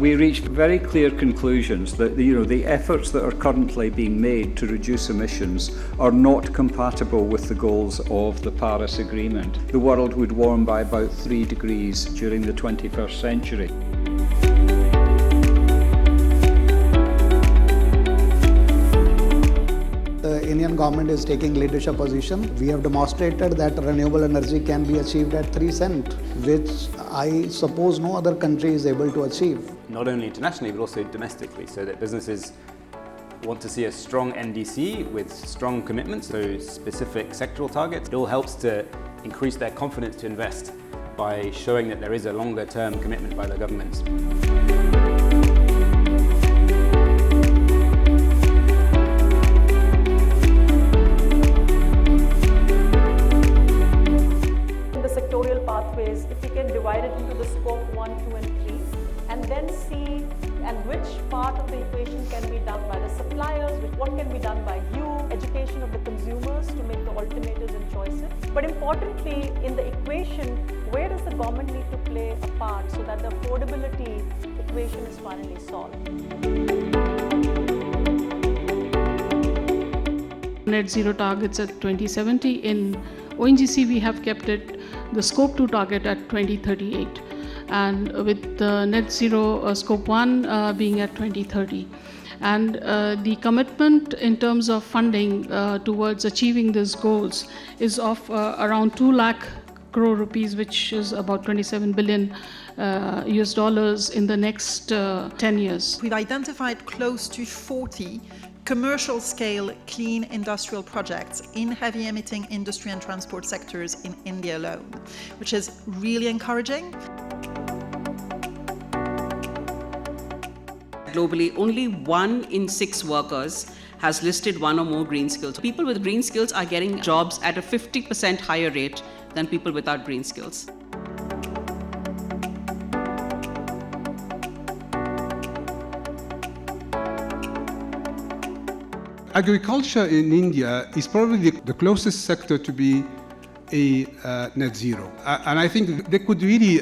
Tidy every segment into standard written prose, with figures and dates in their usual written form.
We reached very clear conclusions that the efforts that are currently being made to reduce emissions are not compatible with the goals of the Paris Agreement. The world would warm by about 3 degrees during the 21st century. The Indian government is taking leadership position. We have demonstrated that renewable energy can be achieved at 3 cents, which I suppose no other country is able to achieve. Not only internationally, but also domestically, so that businesses want to see a strong NDC with strong commitments, so specific sectoral targets. It all helps to increase their confidence to invest by showing that there is a longer-term commitment by the governments. Pathways, if we can divide it into the scope 1, 2 and 3 and then see which part of the equation can be done by the suppliers, what can be done by you, education of the consumers to make the alternatives and choices. But importantly, in the equation, where does the government need to play a part so that the affordability equation is finally solved? Net zero targets at 2070. In ONGC, we have kept it the scope 2 target at 2038, and with the net zero scope 1 being at 2030. And the commitment in terms of funding towards achieving these goals is of around 2 lakh crore rupees, which is about 27 billion US dollars in the next 10 years. We've identified close to 40 commercial scale clean industrial projects in heavy emitting industry and transport sectors in India alone, which is really encouraging. Globally, only 1 in 6 workers has listed 1 or more green skills. People with green skills are getting jobs at a 50% higher rate than people without green skills. Agriculture in India is probably the closest sector to be a net zero. And I think they could really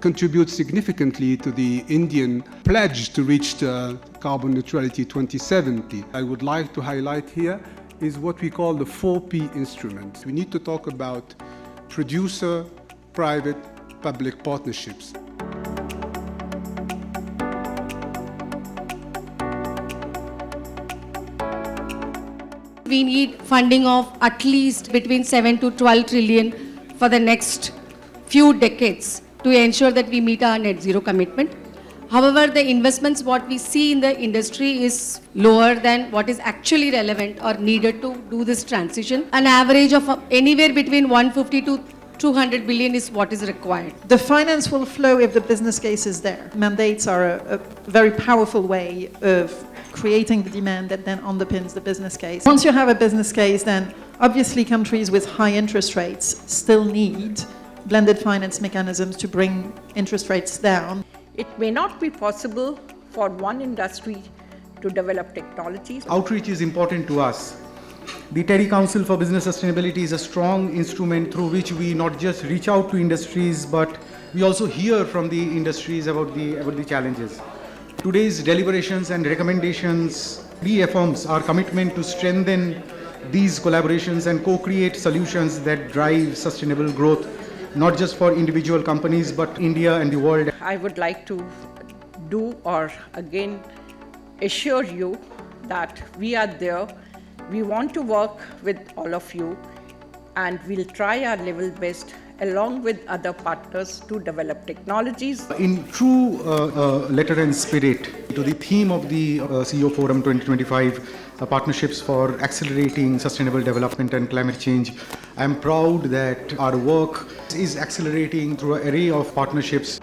contribute significantly to the Indian pledge to reach the carbon neutrality 2070. I would like to highlight here is what we call the 4P instrument. We need to talk about producer, private, public partnerships. We need funding of at least between 7 to 12 trillion for the next few decades to ensure that we meet our net zero commitment. However, the investments what we see in the industry is lower than what is actually relevant or needed to do this transition. An average of anywhere between 150 to 200 billion is what is required. The finance will flow if the business case is there. Mandates are a very powerful way of creating the demand that then underpins the business case. Once you have a business case, then obviously countries with high interest rates still need blended finance mechanisms to bring interest rates down. It may not be possible for one industry to develop technologies. Outreach is important to us. The TERI Council for Business Sustainability is a strong instrument through which we not just reach out to industries, but we also hear from the industries about the challenges. Today's deliberations and recommendations reaffirms our commitment to strengthen these collaborations and co-create solutions that drive sustainable growth, not just for individual companies, but India and the world. I would like to do or again assure you that we are there. We want to work with all of you, and we'll try our level best along with other partners to develop technologies. In true letter and spirit to the theme of the CEO Forum 2025, partnerships for accelerating sustainable development and climate change, I am proud that our work is accelerating through an array of partnerships.